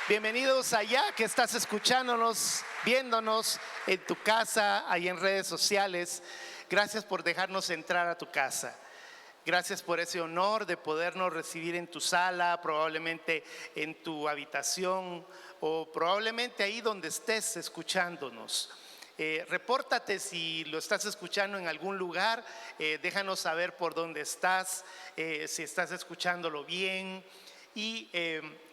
Bienvenidos allá que estás escuchándonos, viéndonos en tu casa, ahí en redes sociales. Gracias por dejarnos entrar a tu casa. Gracias por ese honor de podernos recibir en tu sala, probablemente en tu habitación o probablemente ahí donde estés escuchándonos. Repórtate si lo estás escuchando en algún lugar, déjanos saber por dónde estás, si estás escuchándolo bien. Y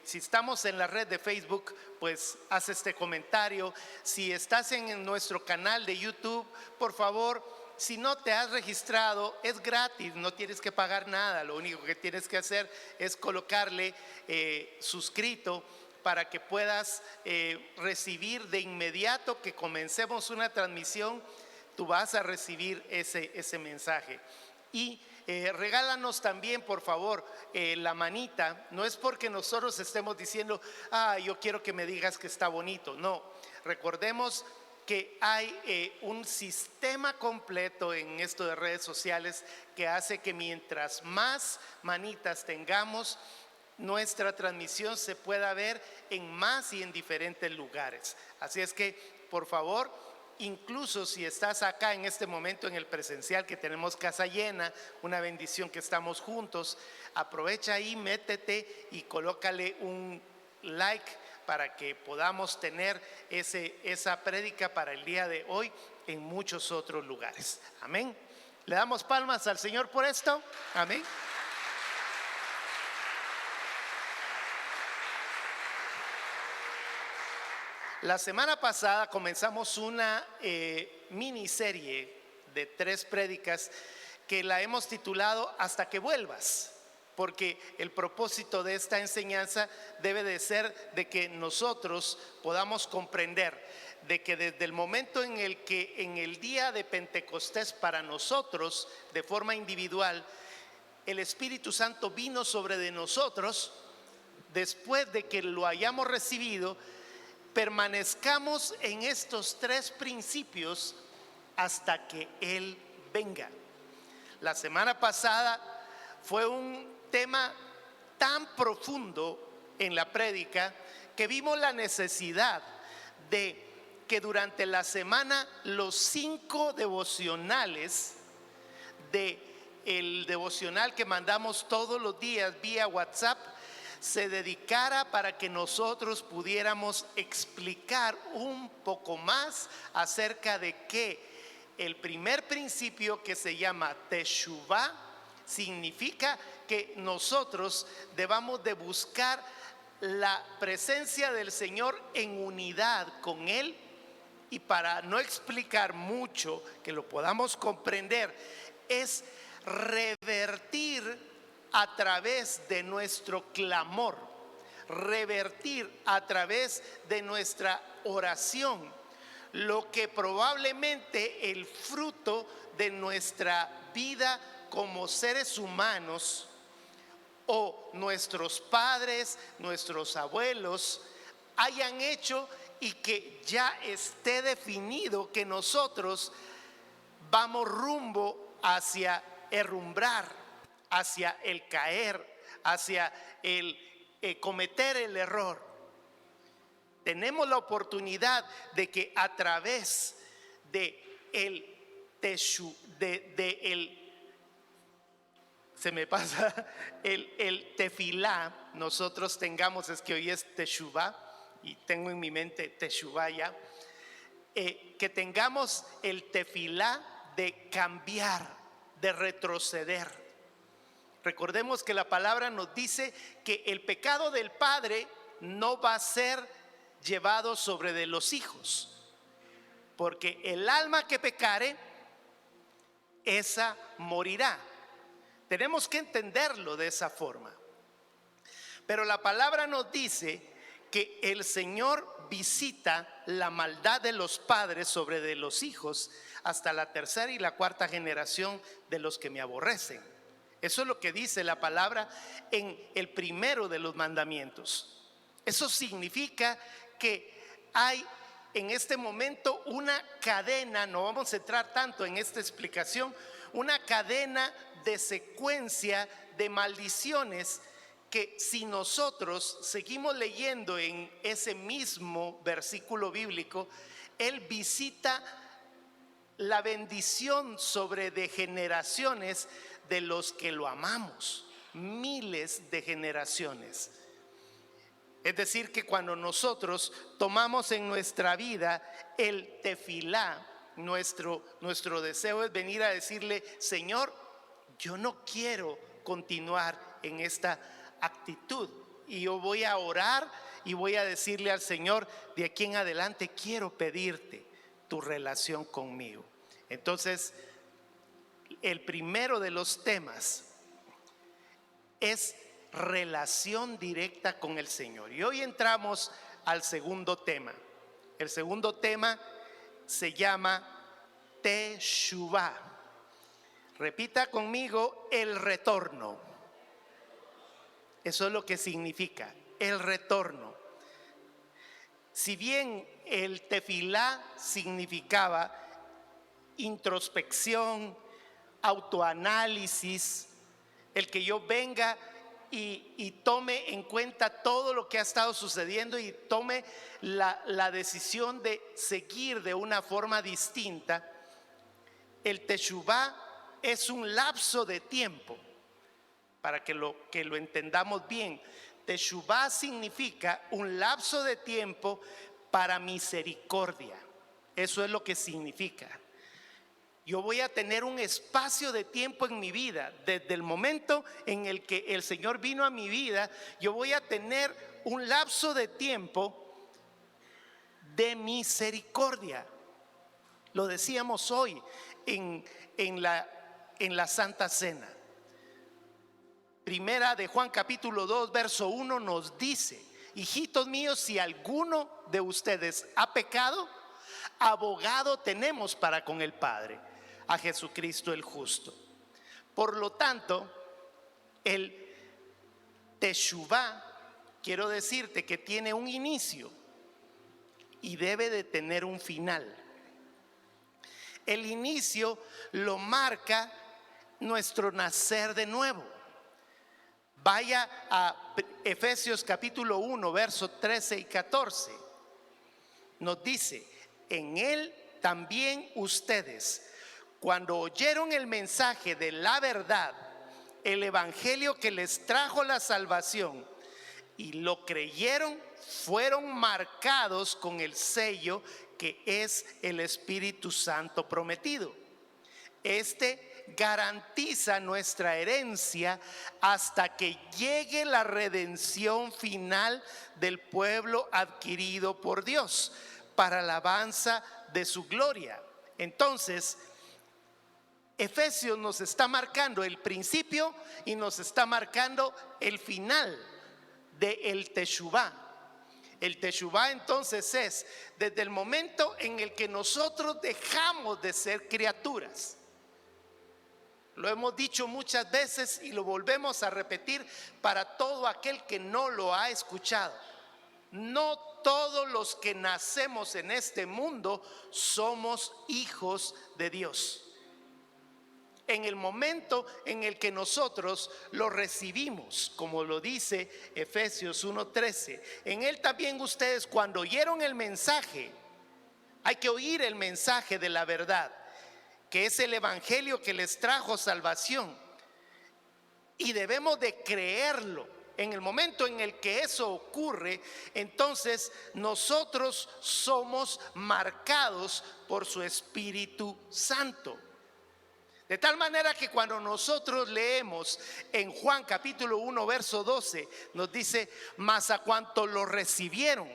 si estamos en la red de Facebook, pues haz este comentario. Si estás en nuestro canal de YouTube, por favor, si no te has registrado, es gratis, no tienes que pagar nada. Lo único que tienes que hacer es colocarle suscrito para que puedas recibir de inmediato que comencemos una transmisión. Tú vas a recibir ese mensaje. Y regálanos también, por favor, la manita. No es porque nosotros estemos diciendo, yo quiero que me digas que está bonito. No, recordemos que hay un sistema completo en esto de redes sociales que hace que mientras más manitas tengamos, nuestra transmisión se pueda ver en más y en diferentes lugares. Así es que, por favor, incluso si estás acá en este momento en el presencial, que tenemos casa llena, una bendición que estamos juntos, aprovecha ahí, métete y colócale un like para que podamos tener esa prédica para el día de hoy en muchos otros lugares. Amén. Le damos palmas al Señor por esto. Amén. La semana pasada comenzamos una miniserie de 3 prédicas que la hemos titulado Hasta que vuelvas, porque el propósito de esta enseñanza debe de ser de que nosotros podamos comprender de que desde el momento en el que en el día de Pentecostés para nosotros de forma individual el Espíritu Santo vino sobre de nosotros, después de que lo hayamos recibido, permanezcamos en estos 3 principios hasta que Él venga. La semana pasada fue un tema tan profundo en la prédica que vimos la necesidad de que durante la semana los 5 devocionales del devocional que mandamos todos los días vía WhatsApp se dedicara para que nosotros pudiéramos explicar un poco más acerca de que el primer principio, que se llama Teshuvah, significa que nosotros debamos de buscar la presencia del Señor en unidad con Él. Y para no explicar mucho, que lo podamos comprender, es revertir a través de nuestro clamor, revertir a través de nuestra oración lo que probablemente el fruto de nuestra vida como seres humanos o nuestros padres, nuestros abuelos hayan hecho, y que ya esté definido que nosotros vamos rumbo hacia herrumbrar, hacia el caer, hacia el cometer el error. Tenemos la oportunidad de que a través de el tefilá, nosotros tengamos, es que hoy es Teshuvah y tengo en mi mente Teshuvah ya, que tengamos el tefilá de cambiar, de retroceder. Recordemos que la palabra nos dice que el pecado del padre no va a ser llevado sobre de los hijos, porque el alma que pecare, esa morirá. Tenemos que entenderlo de esa forma. Pero la palabra nos dice que el Señor visita la maldad de los padres sobre de los hijos hasta la 3ª y la 4ª generación de los que me aborrecen. Eso es lo que dice la palabra en el primero de los mandamientos. Eso significa que hay en este momento una cadena, no vamos a entrar tanto en esta explicación, una cadena de secuencia de maldiciones que si nosotros seguimos leyendo en ese mismo versículo bíblico, Él visita la bendición sobre de generaciones de los que lo amamos, miles de generaciones. Es decir, que cuando nosotros tomamos en nuestra vida el tefilá, nuestro deseo es venir a decirle: Señor, yo no quiero continuar en esta actitud, y yo voy a orar y voy a decirle al Señor: de aquí en adelante quiero pedirte tu relación conmigo. Entonces, el primero de los temas es relación directa con el Señor. Y hoy entramos al segundo tema. El segundo tema se llama Teshuvá. Repita conmigo: el retorno. Eso es lo que significa, el retorno. Si bien el tefilá significaba introspección, autoanálisis, el que yo venga y tome en cuenta todo lo que ha estado sucediendo y tome la decisión de seguir de una forma distinta, el teshuvá es un lapso de tiempo. Para que lo entendamos bien, teshuvá significa un lapso de tiempo para misericordia. Eso es lo que significa. Yo voy a tener un espacio de tiempo en mi vida. Desde el momento en el que el Señor vino a mi vida, yo voy a tener un lapso de tiempo de misericordia. Lo decíamos hoy en la Santa Cena. Primera de Juan capítulo 2 verso 1 nos dice: hijitos míos, si alguno de ustedes ha pecado, abogado tenemos para con el Padre, a Jesucristo el justo. Por lo tanto, el teshuvá, quiero decirte que tiene un inicio y debe de tener un final. El inicio lo marca nuestro nacer de nuevo. Vaya a Efesios capítulo 1 versos 13 y 14. Nos dice: en él también ustedes, cuando oyeron el mensaje de la verdad, el evangelio que les trajo la salvación, y lo creyeron, fueron marcados con el sello que es el Espíritu Santo prometido. Este garantiza nuestra herencia hasta que llegue la redención final del pueblo adquirido por Dios para la alabanza de su gloria. Entonces, Efesios nos está marcando el principio y nos está marcando el final del teshuvá. El teshuvá entonces es desde el momento en el que nosotros dejamos de ser criaturas. Lo hemos dicho muchas veces y lo volvemos a repetir para todo aquel que no lo ha escuchado. No todos los que nacemos en este mundo somos hijos de Dios. En el momento en el que nosotros lo recibimos, como lo dice Efesios 1:13, en él también ustedes, cuando oyeron el mensaje, hay que oír el mensaje de la verdad, que es el evangelio que les trajo salvación, y debemos de creerlo. En el momento en el que eso ocurre, entonces nosotros somos marcados por su Espíritu Santo. De tal manera que cuando nosotros leemos en Juan capítulo 1 verso 12, nos dice: mas a cuanto lo recibieron,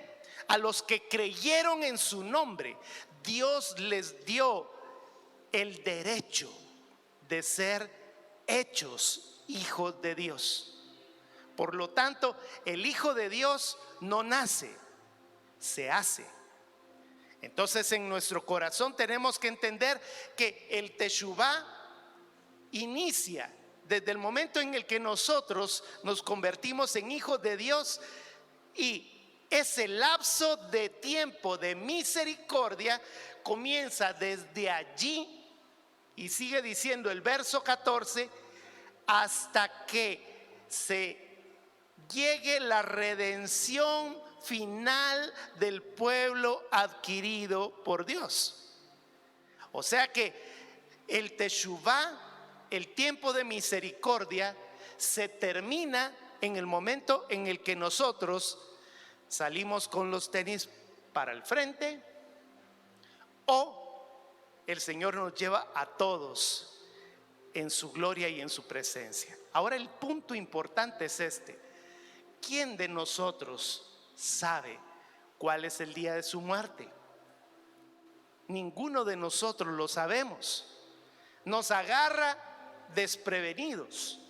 a los que creyeron en su nombre, Dios les dio el derecho de ser hechos hijos de Dios. Por lo tanto, el Hijo de Dios no nace, se hace. Entonces, en nuestro corazón tenemos que entender que el teshuvá inicia desde el momento en el que nosotros nos convertimos en hijos de Dios, y ese lapso de tiempo de misericordia comienza desde allí, y sigue diciendo el verso 14, hasta que se llegue la redención final del pueblo adquirido por Dios. O sea que el Teshuvá, el tiempo de misericordia, se termina en el momento en el que nosotros salimos con los tenis para el frente o el Señor nos lleva a todos en su gloria y en su presencia. Ahora el punto importante es este: ¿quién de nosotros sabe cuál es el día de su muerte? Ninguno de nosotros lo sabemos. Nos agarra desprevenidos.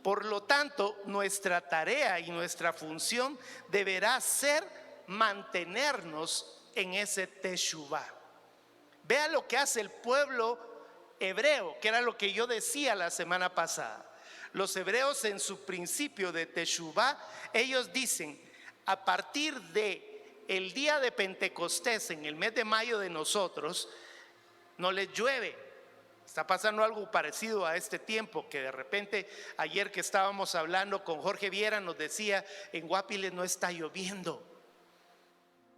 Por lo tanto, nuestra tarea y nuestra función deberá ser mantenernos en ese Teshuvá. Vea lo que hace el pueblo hebreo, que era lo que yo decía la semana pasada. Los hebreos, en su principio de Teshuvá, ellos dicen: a partir de el día de Pentecostés, en el mes de mayo de nosotros, no les llueve. Está pasando algo parecido a este tiempo, que de repente ayer que estábamos hablando con Jorge Viera nos decía: en Guapiles no está lloviendo,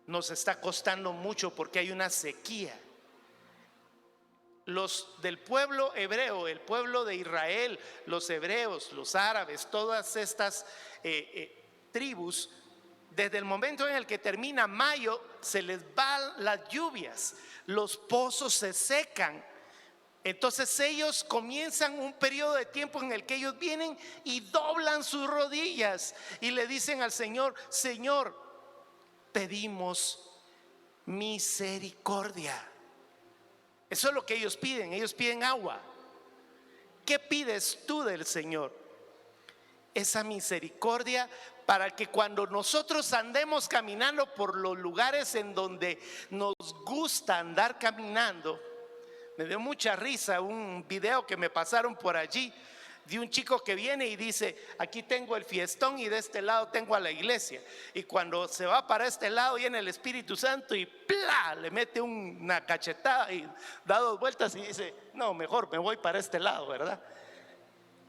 nos está costando mucho porque hay una sequía. Los del pueblo hebreo, el pueblo de Israel, los hebreos, los árabes, todas estas tribus, desde el momento en el que termina mayo se les van las lluvias, los pozos se secan. Entonces ellos comienzan un periodo de tiempo en el que ellos vienen y doblan sus rodillas y le dicen al Señor: Señor, pedimos misericordia. Eso es lo que ellos piden agua. ¿Qué pides tú del Señor? Esa misericordia, para que cuando nosotros andemos caminando por los lugares en donde nos gusta andar caminando. Me dio mucha risa un video que me pasaron por allí de un chico que viene y dice: aquí tengo el fiestón y de este lado tengo a la iglesia. Y cuando se va para este lado viene el Espíritu Santo y ¡plá!, le mete una cachetada y da 2 vueltas y dice: no, mejor me voy para este lado, ¿verdad?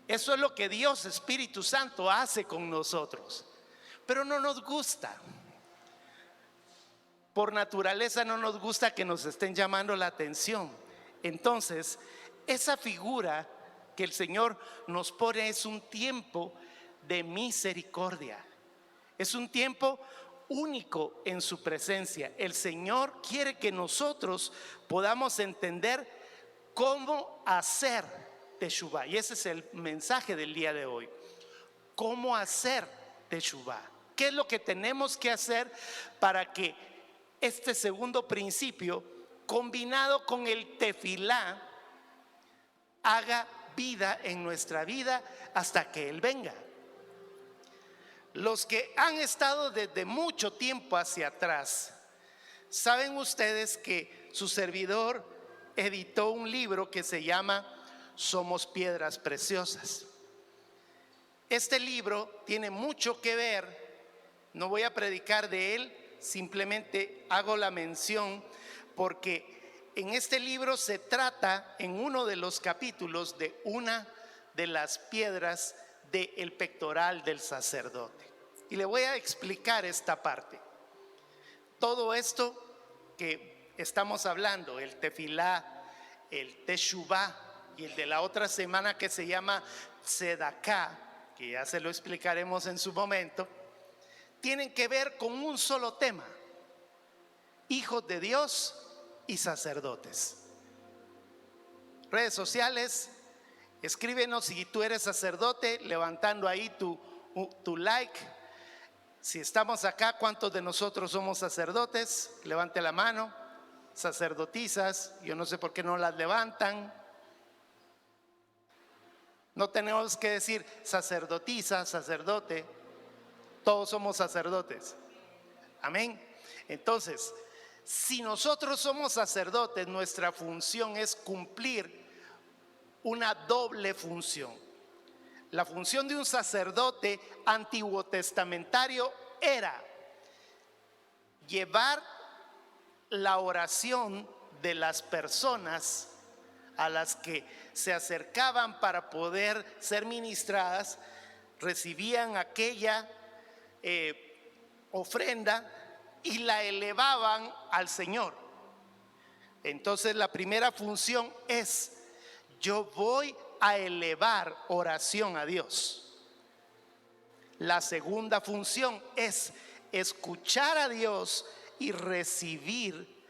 Eso es lo que Dios, Espíritu Santo, hace con nosotros. Pero no nos gusta. Por naturaleza no nos gusta que nos estén llamando la atención. Entonces, esa figura que el Señor nos pone es un tiempo de misericordia. Es un tiempo único en su presencia. El Señor quiere que nosotros podamos entender cómo hacer Teshuvá. Y ese es el mensaje del día de hoy. ¿Cómo hacer Teshuvá? ¿Qué es lo que tenemos que hacer para que este segundo principio, combinado con el tefilá, haga vida en nuestra vida hasta que Él venga? Los que han estado desde mucho tiempo hacia atrás, saben ustedes que su servidor editó un libro que se llama Somos Piedras Preciosas. Este libro tiene mucho que ver, no voy a predicar de él, simplemente hago la mención porque en este libro se trata en uno de los capítulos de una de las piedras del pectoral del sacerdote. Y le voy a explicar esta parte. Todo esto que estamos hablando, el tefilá, el teshuvá y el de la otra semana que se llama tzedaká, que ya se lo explicaremos en su momento, tienen que ver con un solo tema: hijos de Dios y sacerdotes. Redes sociales, escríbenos si tú eres sacerdote, levantando ahí tu like. Si estamos acá, ¿cuántos de nosotros somos sacerdotes? Levante la mano. Sacerdotisas, yo no sé por qué no las levantan. No tenemos que decir sacerdotisa, sacerdote. Todos somos sacerdotes. Amén. Entonces, si nosotros somos sacerdotes, nuestra función es cumplir una doble función. La función de un sacerdote antiguo testamentario era llevar la oración de las personas a las que se acercaban para poder ser ministradas, recibían aquella ofrenda y la elevaban al Señor. Entonces la primera función es: yo voy a elevar oración a Dios. La segunda función es escuchar a Dios y recibir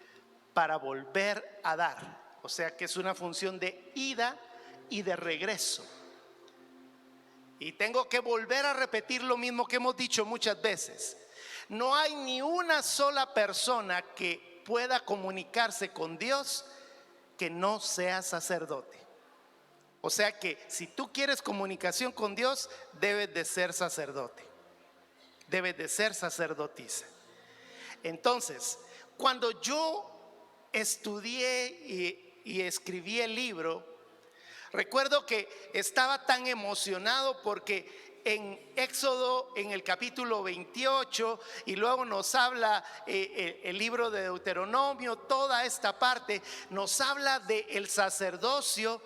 para volver a dar. O sea que es una función de ida y de regreso. Y tengo que volver a repetir lo mismo que hemos dicho muchas veces. No hay ni una sola persona que pueda comunicarse con Dios que no sea sacerdote. O sea que si tú quieres comunicación con Dios, debes de ser sacerdote, debes de ser sacerdotisa. Entonces, cuando yo estudié y escribí el libro, recuerdo que estaba tan emocionado porque en Éxodo, en el capítulo 28, y luego nos habla el libro de Deuteronomio, toda esta parte nos habla del sacerdocio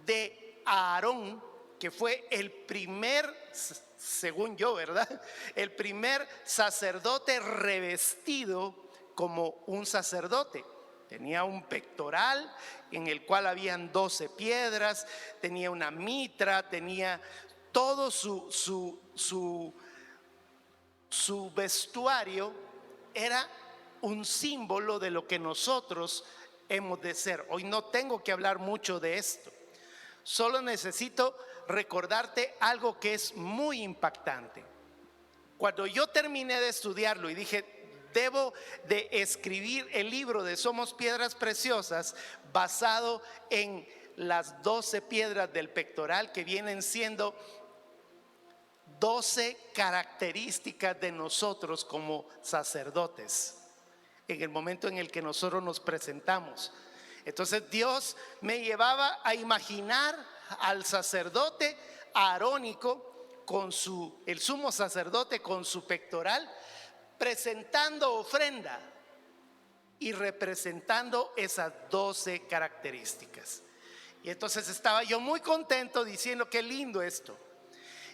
de Aarón, que fue el primer, según yo, ¿verdad?, el primer sacerdote revestido como un sacerdote. Tenía un pectoral en el cual habían 12 piedras, tenía una mitra, tenía todo su vestuario. Era un símbolo de lo que nosotros hemos de ser. Hoy no tengo que hablar mucho de esto, solo necesito recordarte algo que es muy impactante. Cuando yo terminé de estudiarlo y dije: debo de escribir el libro de Somos Piedras Preciosas basado en las 12 piedras del pectoral, que vienen siendo 12 características de nosotros como sacerdotes en el momento en el que nosotros nos presentamos. Entonces Dios me llevaba a imaginar al sacerdote arónico con el sumo sacerdote con su pectoral, presentando ofrenda y representando esas 12 características. Y entonces estaba yo muy contento diciendo: qué lindo esto.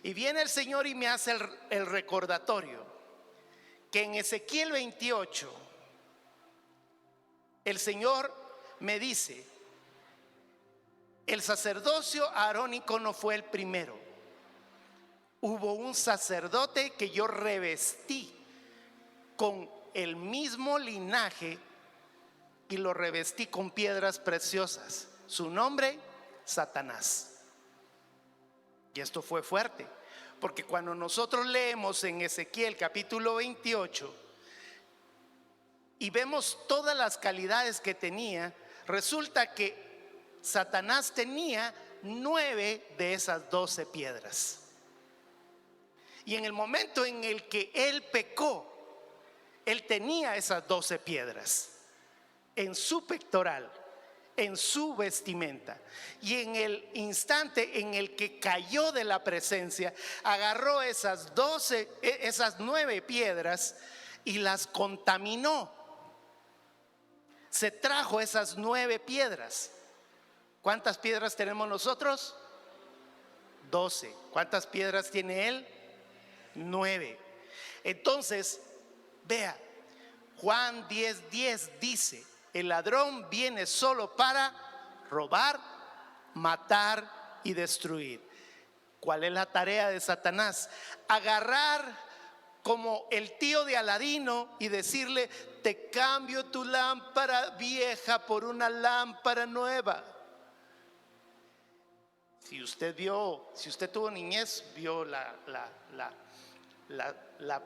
Y viene el Señor y me hace el recordatorio que en Ezequiel 28 el Señor me dice: el sacerdocio arónico no fue el primero. Hubo un sacerdote que yo revestí con el mismo linaje y lo revestí con piedras preciosas. Su nombre, Satanás. Y esto fue fuerte, porque cuando nosotros leemos en Ezequiel capítulo 28 y vemos todas las calidades que tenía, resulta que Satanás tenía 9 de esas 12 piedras. Y en el momento en el que él pecó, él tenía esas 12 piedras en su pectoral, en su vestimenta. Y en el instante en el que cayó de la presencia, agarró esas 9 piedras y las contaminó. Se trajo esas 9 piedras. ¿Cuántas piedras tenemos nosotros? 12. ¿Cuántas piedras tiene él? 9. Entonces, vea, Juan 10:10 dice: el ladrón viene solo para robar, matar y destruir. ¿Cuál es la tarea de Satanás? Agarrar como el tío de Aladino y decirle: te cambio tu lámpara vieja por una lámpara nueva. Si usted tuvo niñez, vio la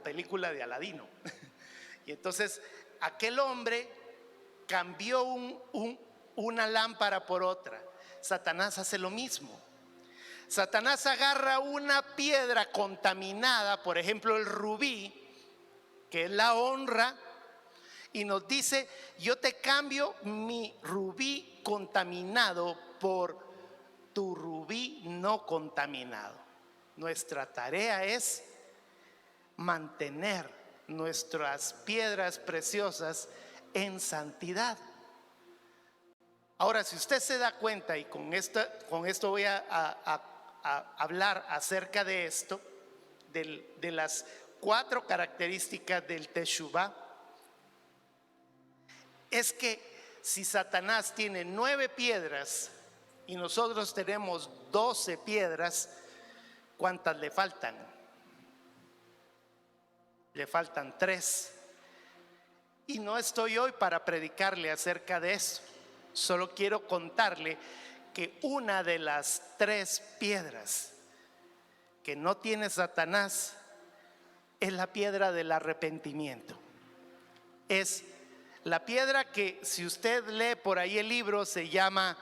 película de Aladino. Y entonces aquel hombre cambió una lámpara por otra. Satanás hace lo mismo. Satanás agarra una piedra contaminada, por ejemplo el rubí, que es la honra, y nos dice: yo te cambio mi rubí contaminado por tu rubí no contaminado. Nuestra tarea es mantener nuestras piedras preciosas en santidad. Ahora, si usted se da cuenta, y con esto voy a hablar acerca de esto, de las 4 características del Teshuvah es que si Satanás tiene 9 piedras y nosotros tenemos 12 piedras, ¿cuántas le faltan? Le faltan 3. Y no estoy hoy para predicarle acerca de eso. Solo quiero contarle que una de las 3 piedras que no tiene Satanás es la piedra del arrepentimiento. Es la piedra que, si usted lee por ahí el libro, se llama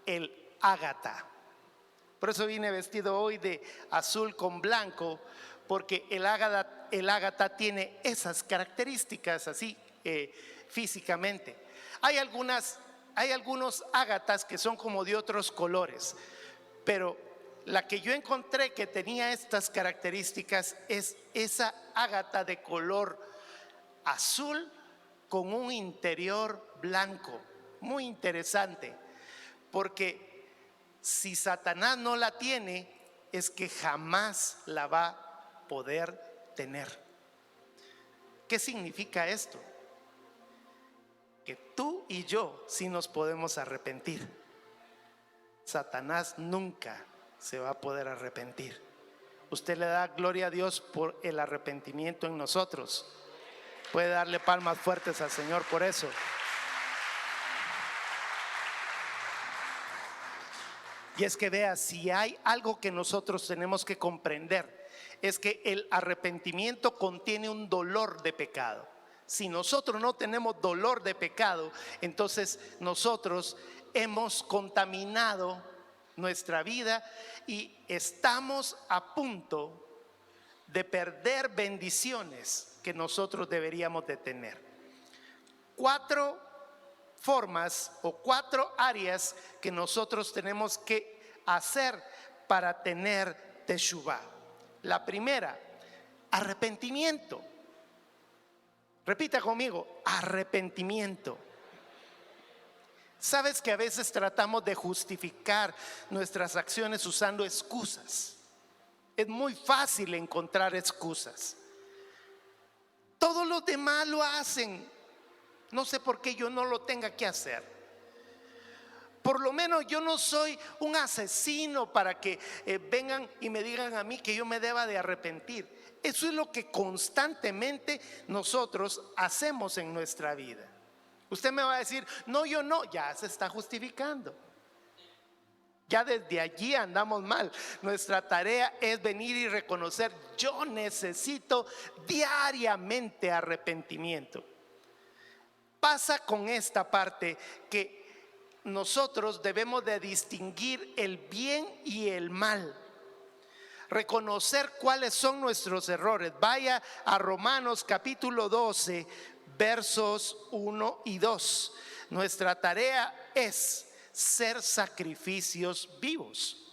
el ágata. Por eso vine vestido hoy de azul con blanco, porque el ágata tiene esas características así físicamente. Hay algunos ágatas que son como de otros colores, pero la que yo encontré que tenía estas características es esa ágata de color azul con un interior blanco. Muy interesante, porque si Satanás no la tiene, es que jamás la va a poder tener. ¿Qué significa esto? Que tú y yo sí nos podemos arrepentir. Satanás nunca se va a poder arrepentir. Usted le da gloria a Dios por el arrepentimiento en nosotros. Puede darle palmas fuertes al Señor por eso. Y es que vea, si hay algo que nosotros tenemos que comprender, es que el arrepentimiento contiene un dolor de pecado. Si nosotros no tenemos dolor de pecado, entonces nosotros hemos contaminado nuestra vida y estamos a punto de perder bendiciones que nosotros deberíamos de tener. 4 formas o 4 áreas que nosotros tenemos que hacer para tener Teshuvah. La primera, arrepentimiento. Repita conmigo, arrepentimiento. Sabes que a veces tratamos de justificar nuestras acciones usando excusas. Es muy fácil encontrar excusas. Todos los demás lo hacen. No sé por qué yo no lo tenga que hacer. Por lo menos yo no soy un asesino para que vengan y me digan a mí que yo me deba de arrepentir. Eso es lo que constantemente nosotros hacemos en nuestra vida. Usted me va a decir, no, yo no, ya se está justificando. Ya desde allí andamos mal. Nuestra tarea es venir y reconocer, yo necesito diariamente arrepentimiento. Pasa con esta parte que nosotros debemos de distinguir el bien y el mal. Reconocer cuáles son nuestros errores. Vaya a Romanos capítulo 12, versos 1 y 2. Nuestra tarea es ser sacrificios vivos.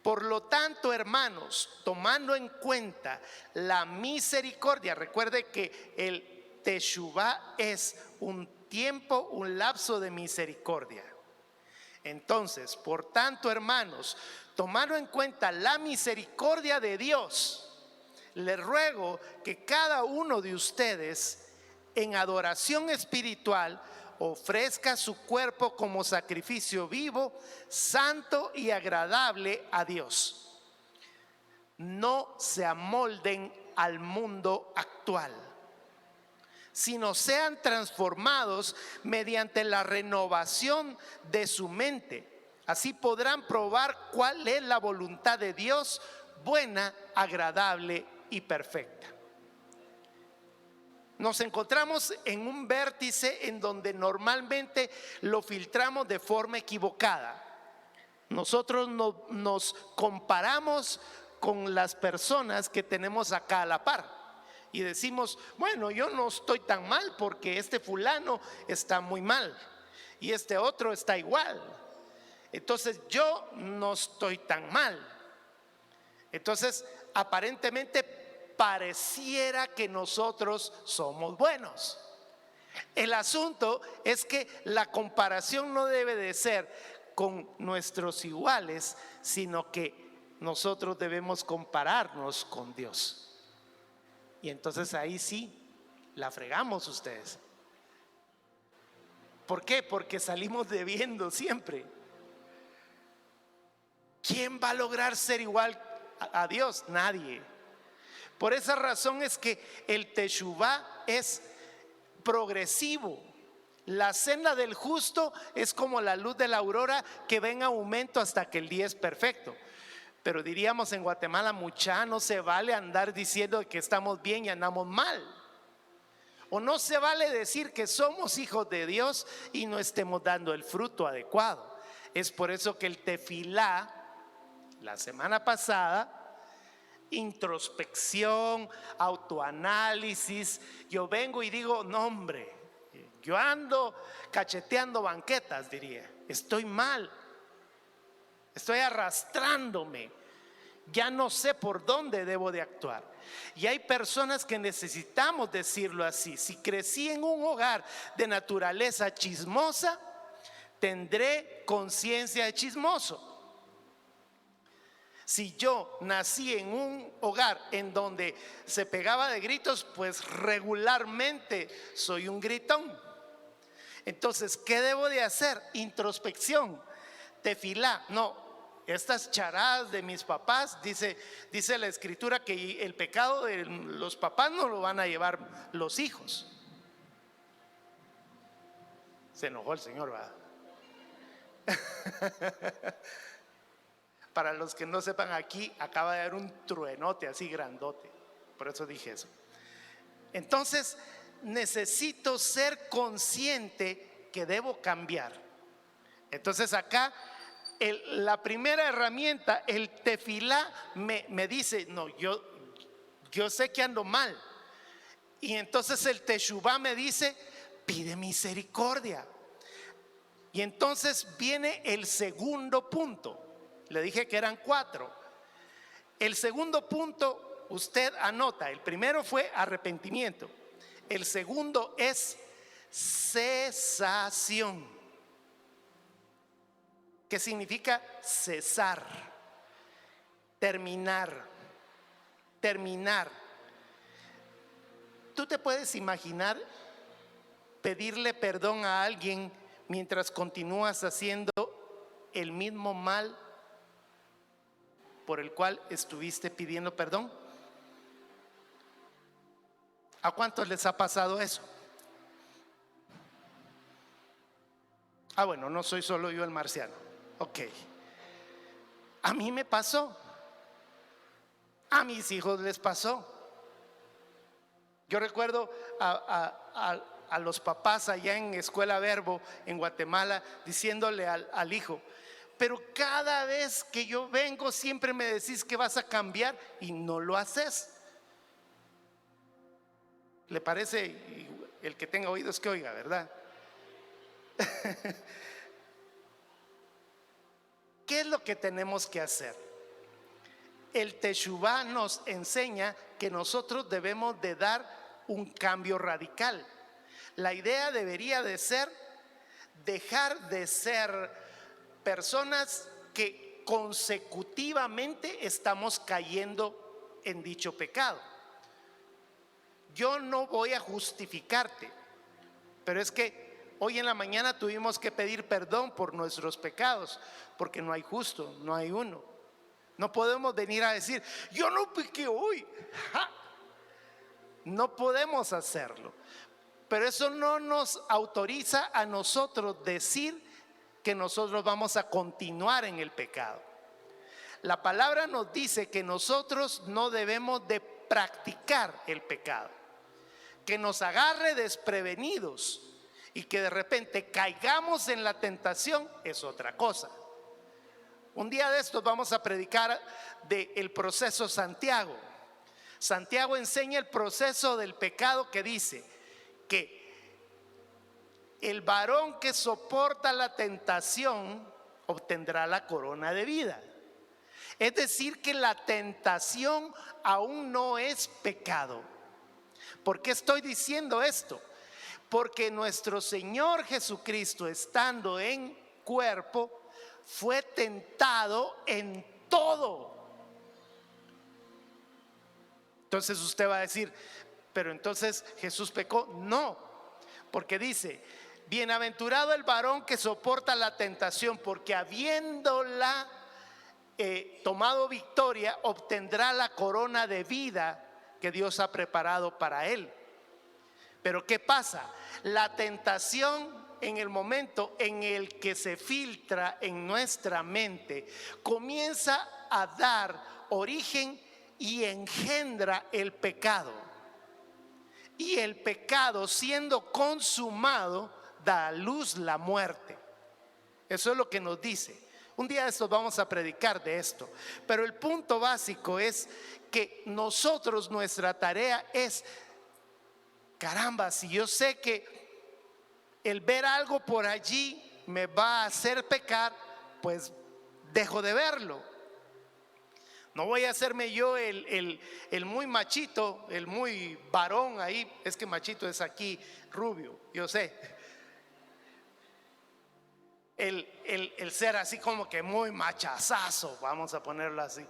Por lo tanto, hermanos, tomando en cuenta la misericordia, recuerde que el Teshuvah es un tiempo, un lapso de misericordia. Entonces, por tanto, hermanos, tomando en cuenta la misericordia de Dios, les ruego que cada uno de ustedes en adoración espiritual ofrezca su cuerpo como sacrificio vivo, santo y agradable a Dios. No se amolden al mundo actual, sino sean transformados mediante la renovación de su mente. Así podrán probar cuál es la voluntad de Dios, buena, agradable y perfecta. Nos encontramos en un vértice en donde normalmente lo filtramos de forma equivocada. Nosotros nos comparamos con las personas que tenemos acá a la par y decimos, bueno, yo no estoy tan mal porque este fulano está muy mal y este otro está igual. Entonces yo no estoy tan mal. Entonces aparentemente pareciera que nosotros somos buenos. El asunto es que la comparación no debe de ser con nuestros iguales, sino que nosotros debemos compararnos con Dios. Y entonces ahí sí, la fregamos ustedes. ¿Por qué? Porque salimos debiendo siempre. ¿Quién va a lograr ser igual a Dios? Nadie. Por esa razón es que el teshuvá es progresivo. La senda del justo es como la luz de la aurora que va en aumento hasta que el día es perfecto. Pero diríamos en Guatemala, mucha, no se vale andar diciendo que estamos bien y andamos mal. O no se vale decir que somos hijos de Dios y no estemos dando el fruto adecuado. Es por eso que el tefilá, la semana pasada, introspección, autoanálisis, yo vengo y digo, no hombre, yo ando cacheteando banquetas, diría, estoy mal, estoy arrastrándome, ya no sé por dónde debo de actuar. Y hay personas que necesitamos decirlo así: si crecí en un hogar de naturaleza chismosa, tendré conciencia de chismoso. Si yo nací en un hogar en donde se pegaba de gritos, pues regularmente soy un gritón. Entonces, ¿qué debo de hacer? Introspección, tefilá. No, estas charadas de mis papás, dice la escritura que el pecado de los papás no lo van a llevar los hijos. Se enojó el Señor, ¿verdad? Para los que no sepan, aquí acaba de haber un truenote así grandote, por eso dije eso. Entonces necesito ser consciente que debo cambiar. Entonces acá la primera herramienta, el tefilá, me dice, no, yo sé que ando mal. Y entonces el teshuvá me dice, pide misericordia. Y entonces viene el segundo punto. Le dije que eran 4. El segundo punto usted anota. El primero fue arrepentimiento. El segundo es cesación. ¿Qué significa cesar? Terminar. ¿Tú te puedes imaginar pedirle perdón a alguien mientras continúas haciendo el mismo mal por el cual estuviste pidiendo perdón? ¿A cuántos les ha pasado eso? Bueno, no soy solo yo el marciano. Ok. A mí me pasó. A mis hijos les pasó. Yo recuerdo a los papás allá en Escuela Verbo en Guatemala diciéndole al hijo, pero cada vez que yo vengo siempre me decís que vas a cambiar y no lo haces. ¿Le parece? El que tenga oídos que oiga, ¿verdad? ¿Qué es lo que tenemos que hacer? El teshuvá nos enseña que nosotros debemos de dar un cambio radical. La idea debería de ser dejar de ser personas que consecutivamente estamos cayendo en dicho pecado. Yo no voy a justificarte, pero es que hoy en la mañana tuvimos que pedir perdón por nuestros pecados, porque no hay justo, no hay uno. No podemos venir a decir, yo no pequé hoy. ¡Ja! No podemos hacerlo. Pero eso no nos autoriza a nosotros decir que nosotros vamos a continuar en el pecado. La palabra nos dice que nosotros no debemos de practicar el pecado. Que nos agarre desprevenidos y que de repente caigamos en la tentación es otra cosa. Un día de estos vamos a predicar del proceso Santiago. Santiago enseña el proceso del pecado que dice que el varón que soporta la tentación obtendrá la corona de vida. Es decir, que la tentación aún no es pecado. ¿Por qué estoy diciendo esto? Porque nuestro Señor Jesucristo, estando en cuerpo, fue tentado en todo. Entonces usted va a decir, pero entonces Jesús pecó. No, porque dice, bienaventurado el varón que soporta la tentación, porque habiéndola tomado victoria, obtendrá la corona de vida que Dios ha preparado para él. Pero ¿qué pasa? La tentación, en el momento en el que se filtra en nuestra mente, comienza a dar origen y engendra el pecado. Y el pecado, siendo consumado, da a luz la muerte. Eso es lo que nos dice. Un día de estos vamos a predicar de esto. Pero el punto básico es que nosotros, nuestra tarea es, caramba, si yo sé que el ver algo por allí me va a hacer pecar, pues dejo de verlo. No voy a hacerme yo el muy machito, el muy varón ahí. Es que machito es aquí rubio, yo sé. El ser así como que muy machazazo, vamos a ponerlo así.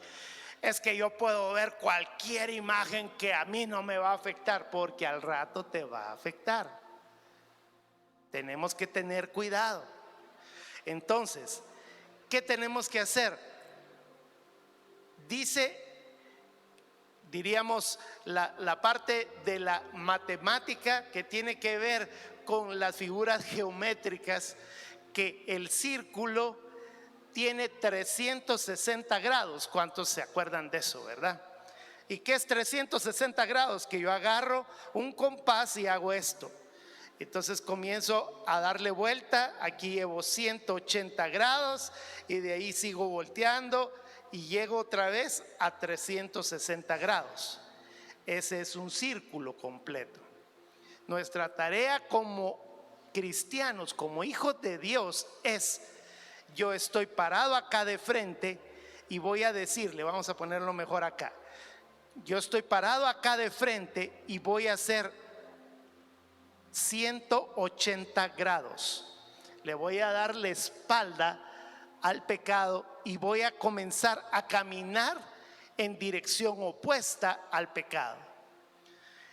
Es que yo puedo ver cualquier imagen que a mí no me va a afectar, porque al rato te va a afectar. Tenemos que tener cuidado. Entonces, ¿qué tenemos que hacer? Dice, diríamos, la parte de la matemática que tiene que ver con las figuras geométricas, que el círculo tiene 360 grados. ¿Cuántos se acuerdan de eso, verdad? ¿Y qué es 360 grados? Que yo agarro un compás y hago esto. Entonces comienzo a darle vuelta, aquí llevo 180 grados y de ahí sigo volteando y llego otra vez a 360 grados. Ese es un círculo completo. Nuestra tarea como cristianos, como hijos de Dios es, yo estoy parado acá de frente y voy a decirle, vamos a ponerlo mejor acá, yo estoy parado acá de frente y voy a hacer 180 grados. Le voy a dar la espalda al pecado y voy a comenzar a caminar en dirección opuesta al pecado.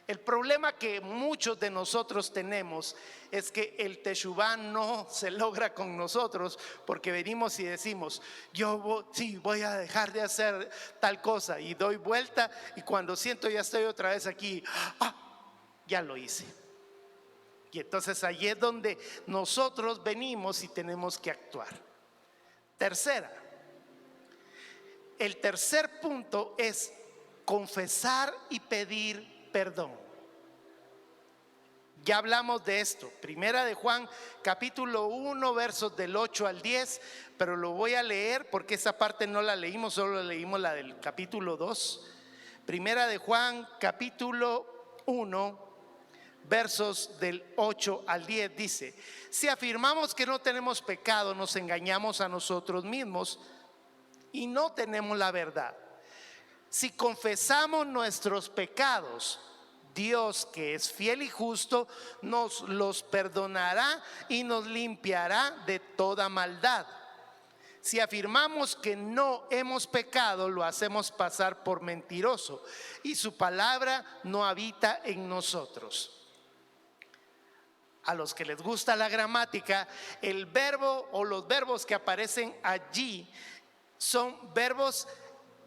El problema que muchos de nosotros tenemos es que el teshuvá no se logra con nosotros, porque venimos y decimos, yo sí voy a dejar de hacer tal cosa, y doy vuelta y cuando siento ya estoy otra vez aquí, ya lo hice. Y entonces allí es donde nosotros venimos y tenemos que actuar. Tercera, el tercer punto es confesar y pedir perdón. Ya hablamos de esto, Primera de Juan capítulo 1 versos del 8 al 10, pero lo voy a leer porque esa parte no la leímos, solo leímos la del capítulo 2. Primera de Juan capítulo 1 versos del 8 al 10 dice: si afirmamos que no tenemos pecado, nos engañamos a nosotros mismos y no tenemos la verdad. Si confesamos nuestros pecados, Dios, que es fiel y justo, nos los perdonará y nos limpiará de toda maldad. Si afirmamos que no hemos pecado, lo hacemos pasar por mentiroso y su palabra no habita en nosotros. A los que les gusta la gramática, el verbo o los verbos que aparecen allí son verbos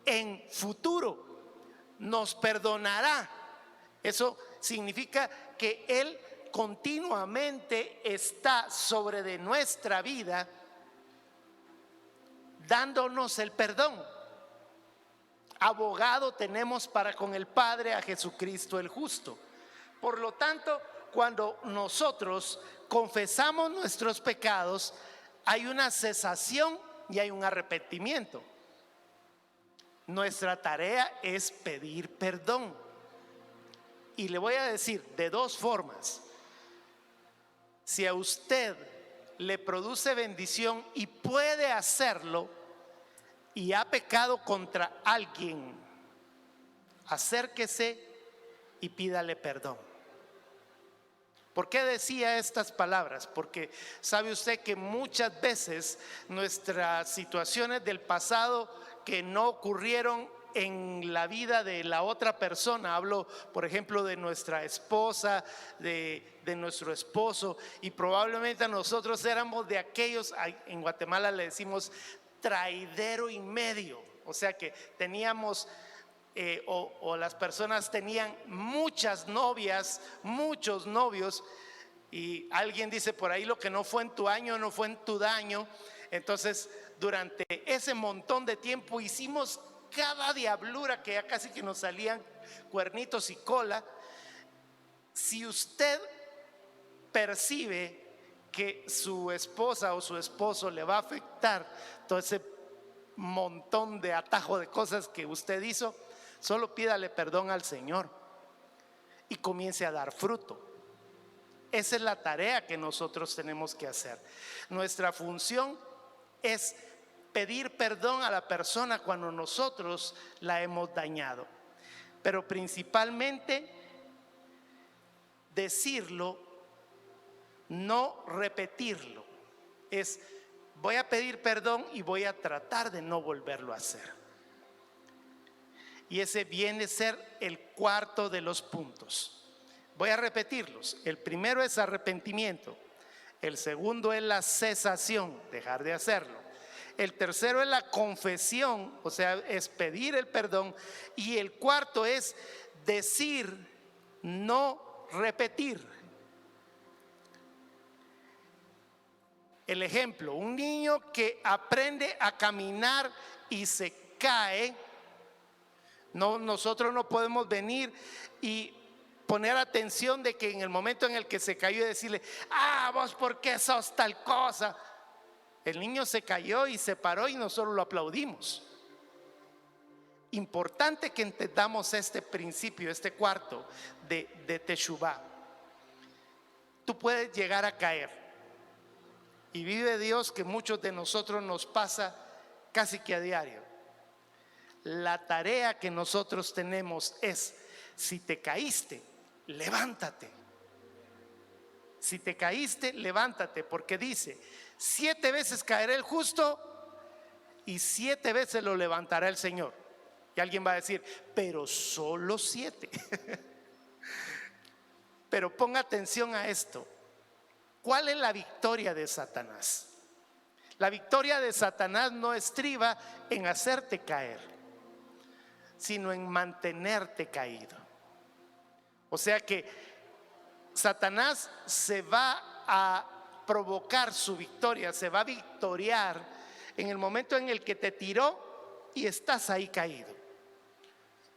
en futuro. Nos perdonará. Eso significa que Él continuamente está sobre de nuestra vida, dándonos el perdón. Abogado tenemos para con el Padre, a Jesucristo el justo. Por lo tanto, cuando nosotros confesamos nuestros pecados, hay una cesación y hay un arrepentimiento. Nuestra tarea es pedir perdón. Y le voy a decir de dos formas. Si a usted le produce bendición y puede hacerlo y ha pecado contra alguien, acérquese y pídale perdón. ¿Por qué decía estas palabras? Porque sabe usted que muchas veces nuestras situaciones del pasado que no ocurrieron en la vida de la otra persona. Hablo, por ejemplo, de nuestra esposa, de nuestro esposo, y probablemente nosotros éramos de aquellos, en Guatemala le decimos traidero y medio, o sea que teníamos o las personas tenían muchas novias, muchos novios, y alguien dice por ahí: lo que no fue en tu año no fue en tu daño. Entonces, durante ese montón de tiempo hicimos cada diablura, que ya casi que nos salían cuernitos y cola. Si usted percibe que su esposa o su esposo le va a afectar todo ese montón de atajo de cosas que usted hizo, solo pídale perdón al Señor y comience a dar fruto. Esa es la tarea que nosotros tenemos que hacer. Nuestra función es pedir perdón a la persona cuando nosotros la hemos dañado, pero principalmente decirlo, no repetirlo. Es: voy a pedir perdón y voy a tratar de no volverlo a hacer. Y ese viene a ser el cuarto de los puntos. Voy a repetirlos. El primero es arrepentimiento. El segundo es la cesación, dejar de hacerlo. El tercero es la confesión, o sea, es pedir el perdón. Y el cuarto es decir, no repetir. El ejemplo: un niño que aprende a caminar y se cae, nosotros no podemos venir y poner atención de que en el momento en el que se cayó y decirle: vos, ¿por qué sos tal cosa? El niño se cayó y se paró y nosotros lo aplaudimos. Importante que entendamos este principio, este cuarto de Teshuvá. Tú puedes llegar a caer, y vive Dios que muchos de nosotros nos pasa casi que a diario. La tarea que nosotros tenemos es: si te caíste, levántate. Si te caíste, levántate, porque dice: 7 veces caerá el justo y 7 veces lo levantará el Señor. Y alguien va a decir: pero solo 7. Pero ponga atención a esto. ¿Cuál es la victoria de Satanás? La victoria de Satanás no estriba en hacerte caer, sino en mantenerte caído. O sea que Satanás se va a provocar su victoria, se va a victoriar en el momento en el que te tiró y estás ahí caído.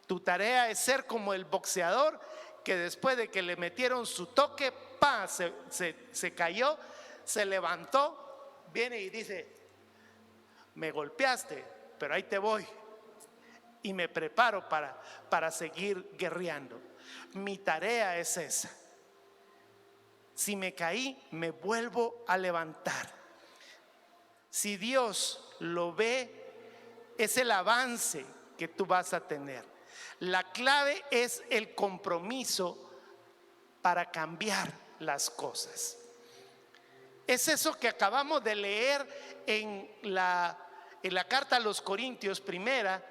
Tu tarea es ser como el boxeador que después de que le metieron su toque, se cayó, se levantó, viene y dice: me golpeaste, pero ahí te voy y me preparo para seguir guerreando. Mi tarea es esa. Si me caí, me vuelvo a levantar. Si Dios lo ve, es el avance que tú vas a tener. La clave es el compromiso para cambiar las cosas. Es eso que acabamos de leer en la carta a los Corintios primera,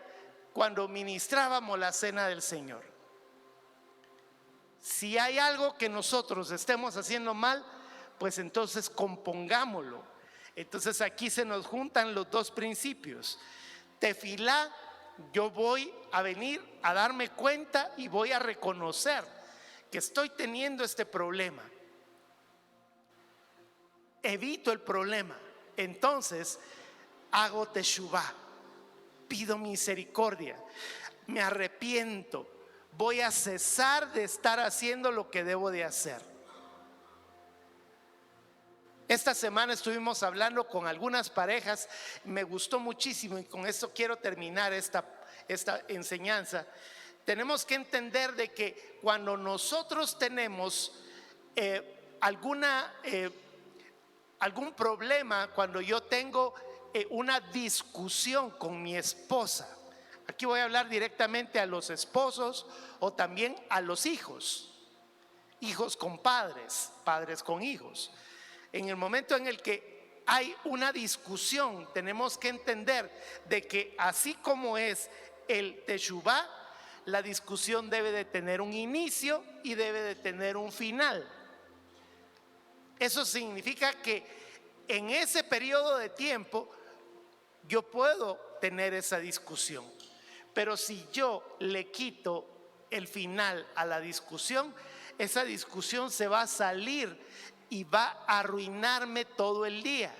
cuando ministrábamos la cena del Señor. Si hay algo que nosotros estemos haciendo mal, pues entonces compongámoslo. Entonces aquí se nos juntan los dos principios. Tefilá: yo voy a venir a darme cuenta y voy a reconocer que estoy teniendo este problema. Evito el problema, entonces hago teshuvá, pido misericordia, me arrepiento, voy a cesar de estar haciendo lo que debo de hacer. Esta semana estuvimos hablando con algunas parejas, me gustó muchísimo, y con esto quiero terminar esta enseñanza. Tenemos que entender de que cuando nosotros tenemos algún problema, cuando yo tengo una discusión con mi esposa, aquí voy a hablar directamente a los esposos o también a los hijos, hijos con padres, padres con hijos. En el momento en el que hay una discusión, tenemos que entender de que así como es el teshuvá, la discusión debe de tener un inicio y debe de tener un final. Eso significa que en ese periodo de tiempo yo puedo tener esa discusión, pero si yo le quito el final a la discusión, esa discusión se va a salir y va a arruinarme todo el día.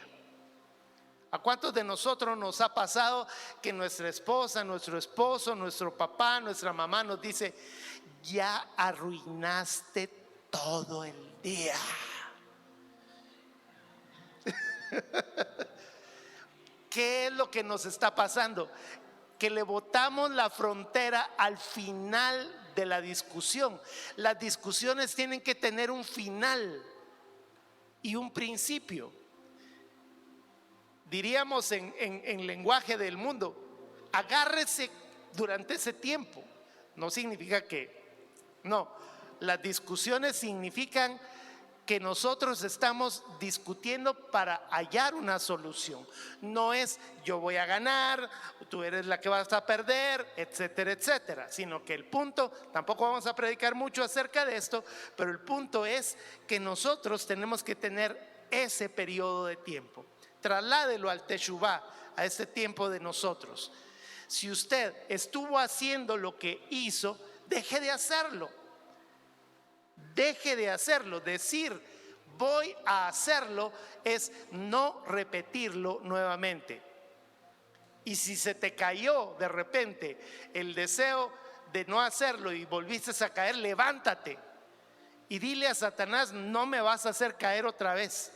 ¿A cuántos de nosotros nos ha pasado que nuestra esposa, nuestro esposo, nuestro papá, nuestra mamá nos dice: ya arruinaste todo el día? ¿Qué es lo que nos está pasando? Que le botamos la frontera al final de la discusión. Las discusiones tienen que tener un final y un principio. Diríamos en lenguaje del mundo, agárrese durante ese tiempo. No significa que, no, las discusiones significan que nosotros estamos discutiendo para hallar una solución. No es yo voy a ganar, tú eres la que vas a perder, etcétera, etcétera. Sino que el punto, tampoco vamos a predicar mucho acerca de esto, pero el punto es que nosotros tenemos que tener ese periodo de tiempo. Trasládelo al teshuvá, a este tiempo de nosotros. Si usted estuvo haciendo lo que hizo, deje de hacerlo. Deje de hacerlo. Decir voy a hacerlo es no repetirlo nuevamente. Y si se te cayó de repente el deseo de no hacerlo y volviste a caer, levántate y dile a Satanás: no me vas a hacer caer otra vez.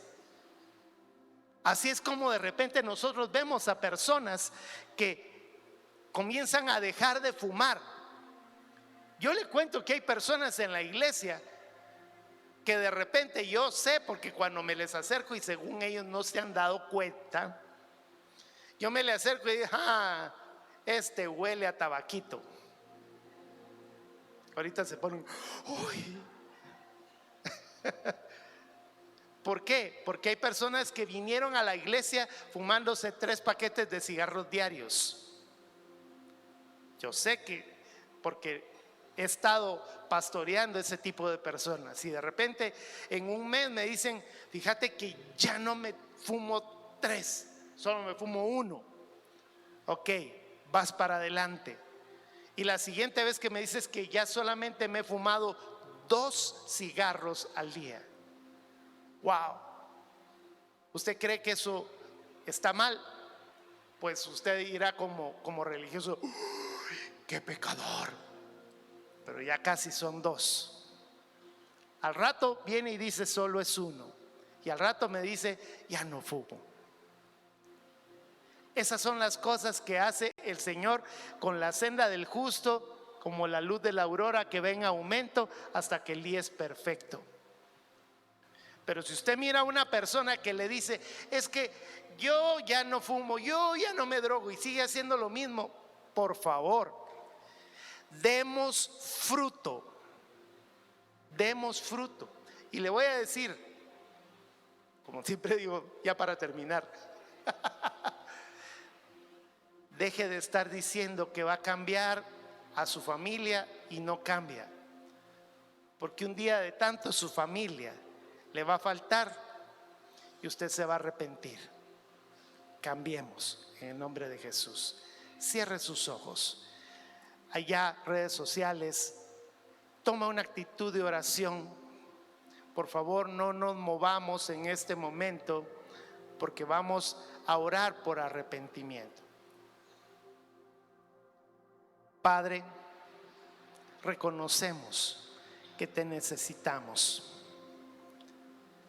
Así es como de repente nosotros vemos a personas que comienzan a dejar de fumar. Yo le cuento que hay personas en la iglesia que de repente yo sé, porque cuando me les acerco y según ellos no se han dado cuenta, yo me le acerco y digo: este huele a tabaquito. Ahorita se ponen, uy. ¿Por qué? Porque hay personas que vinieron a la iglesia fumándose 3 paquetes de cigarros diarios. Yo sé que, porque he estado pastoreando ese tipo de personas, y de repente en un mes me dicen: fíjate que ya no me fumo 3, solo me fumo 1. Ok, vas para adelante. Y la siguiente vez que me dices que ya solamente me he fumado 2 cigarros al día. Wow. ¿Usted cree que eso está mal? Pues usted dirá como religioso: ¡qué pecador! Pero ya casi son 2. Al rato viene y dice: solo es 1. Y al rato me dice: ya no fumo. Esas son las cosas que hace el Señor con la senda del justo, como la luz de la aurora que va en aumento hasta que el día es perfecto. Pero si usted mira a una persona que le dice: es que yo ya no fumo, yo ya no me drogo, y sigue haciendo lo mismo, por favor, demos fruto. Demos fruto. Y le voy a decir, como siempre digo, ya para terminar, deje de estar diciendo que va a cambiar a su familia y no cambia, porque un día de tanto su familia le va a faltar y usted se va a arrepentir. Cambiemos en el nombre de Jesús. Cierre sus ojos. Allá, redes sociales, toma una actitud de oración. Por favor, no nos movamos en este momento, porque vamos a orar por arrepentimiento. Padre, reconocemos que te necesitamos.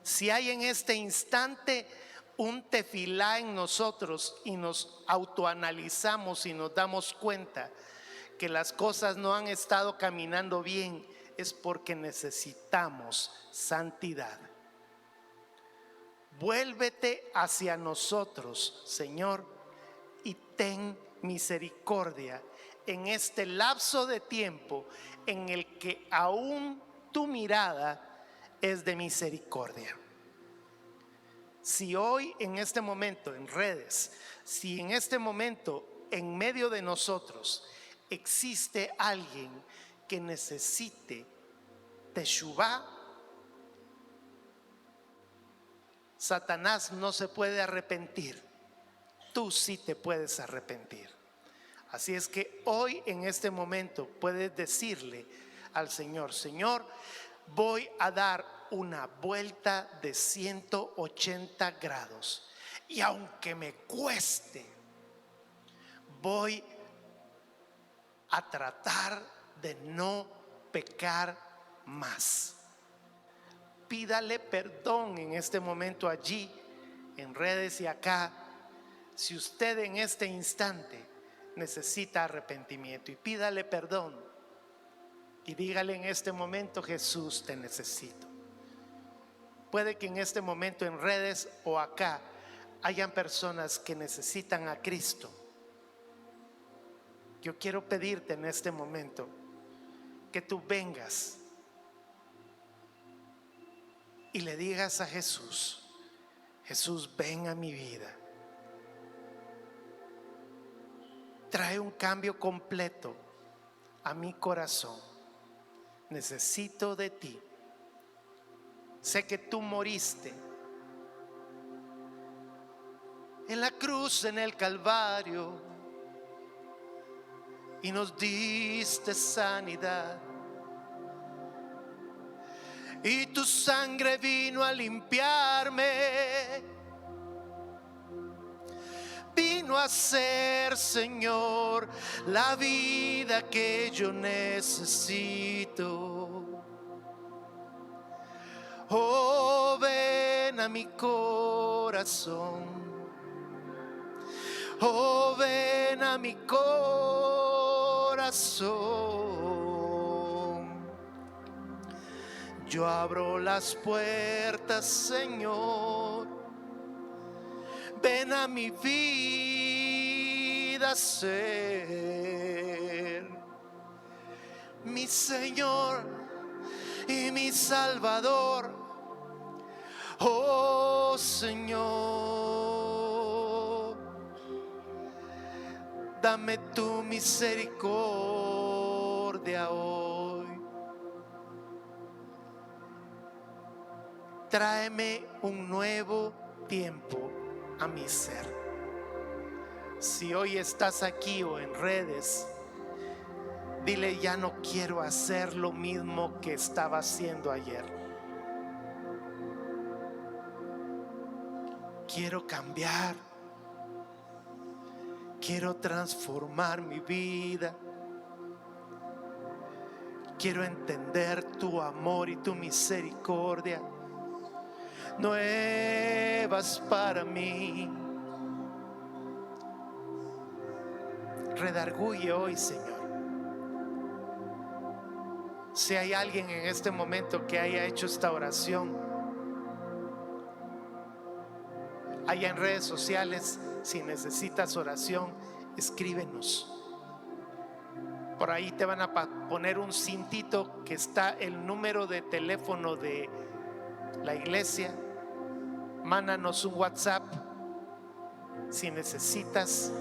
Si hay en este instante un tefilá en nosotros y nos autoanalizamos y nos damos cuenta que las cosas no han estado caminando bien, es porque necesitamos santidad. Vuélvete hacia nosotros, Señor, y ten misericordia en este lapso de tiempo en el que aún tu mirada es de misericordia. Si hoy en este momento en redes, si en este momento en medio de nosotros existe alguien que necesite Teshuvá, Satanás no se puede arrepentir. Tú sí te puedes arrepentir. Así es que hoy, en este momento, puedes decirle al Señor: Señor, voy a dar una vuelta de 180 grados. Y aunque me cueste, voy a tratar de no pecar más. Pídale perdón en este momento allí, en redes y acá, si usted en este instante necesita arrepentimiento, y pídale perdón y dígale en este momento: Jesús, te necesito. Puede que en este momento en redes o acá hayan personas que necesitan a Cristo. Yo quiero pedirte en este momento que tú vengas y le digas a Jesús: Jesús, ven a mi vida. Trae un cambio completo a mi corazón. Necesito de ti. Sé que tú moriste en la cruz, en el Calvario, y nos diste sanidad. Y tu sangre vino a limpiarme, vino a ser, Señor, la vida que yo necesito. Oh, ven a mi corazón. Oh, ven a mi corazón. Yo abro las puertas, Señor. Ven a mi vida, ser mi Señor y mi Salvador. Oh, Señor, dame tu misericordia hoy. Tráeme un nuevo tiempo a mi ser. Si hoy estás aquí o en redes, dile: ya no quiero hacer lo mismo que estaba haciendo ayer. Quiero cambiar. Quiero transformar mi vida. Quiero entender tu amor y tu misericordia nuevas para mí. Redarguye hoy, Señor. Si hay alguien en este momento que haya hecho esta oración, allá en redes sociales, si necesitas oración, escríbenos. Por ahí te van a poner un cintito que está el número de teléfono de la iglesia. Mándanos un WhatsApp si necesitas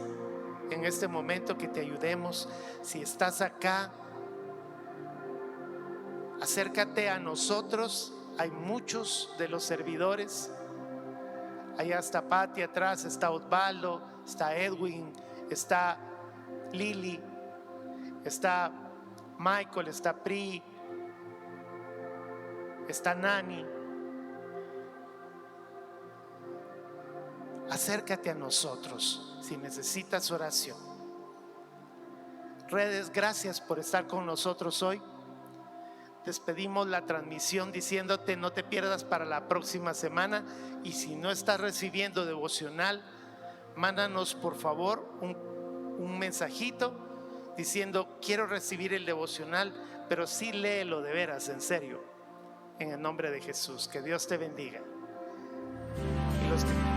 en este momento que te ayudemos. Si estás acá, acércate a nosotros. Hay muchos de los servidores. Allá está Pati, atrás está Osvaldo, está Edwin, está Lili, está Michael, está Pri, está Nani. Acércate a nosotros si necesitas oración. Redes, gracias por estar con nosotros hoy. Despedimos la transmisión diciéndote: no te pierdas para la próxima semana. Y si no estás recibiendo devocional, mándanos por favor un mensajito diciendo: quiero recibir el devocional, pero sí léelo de veras, en serio, en el nombre de Jesús. Que Dios te bendiga. Y los que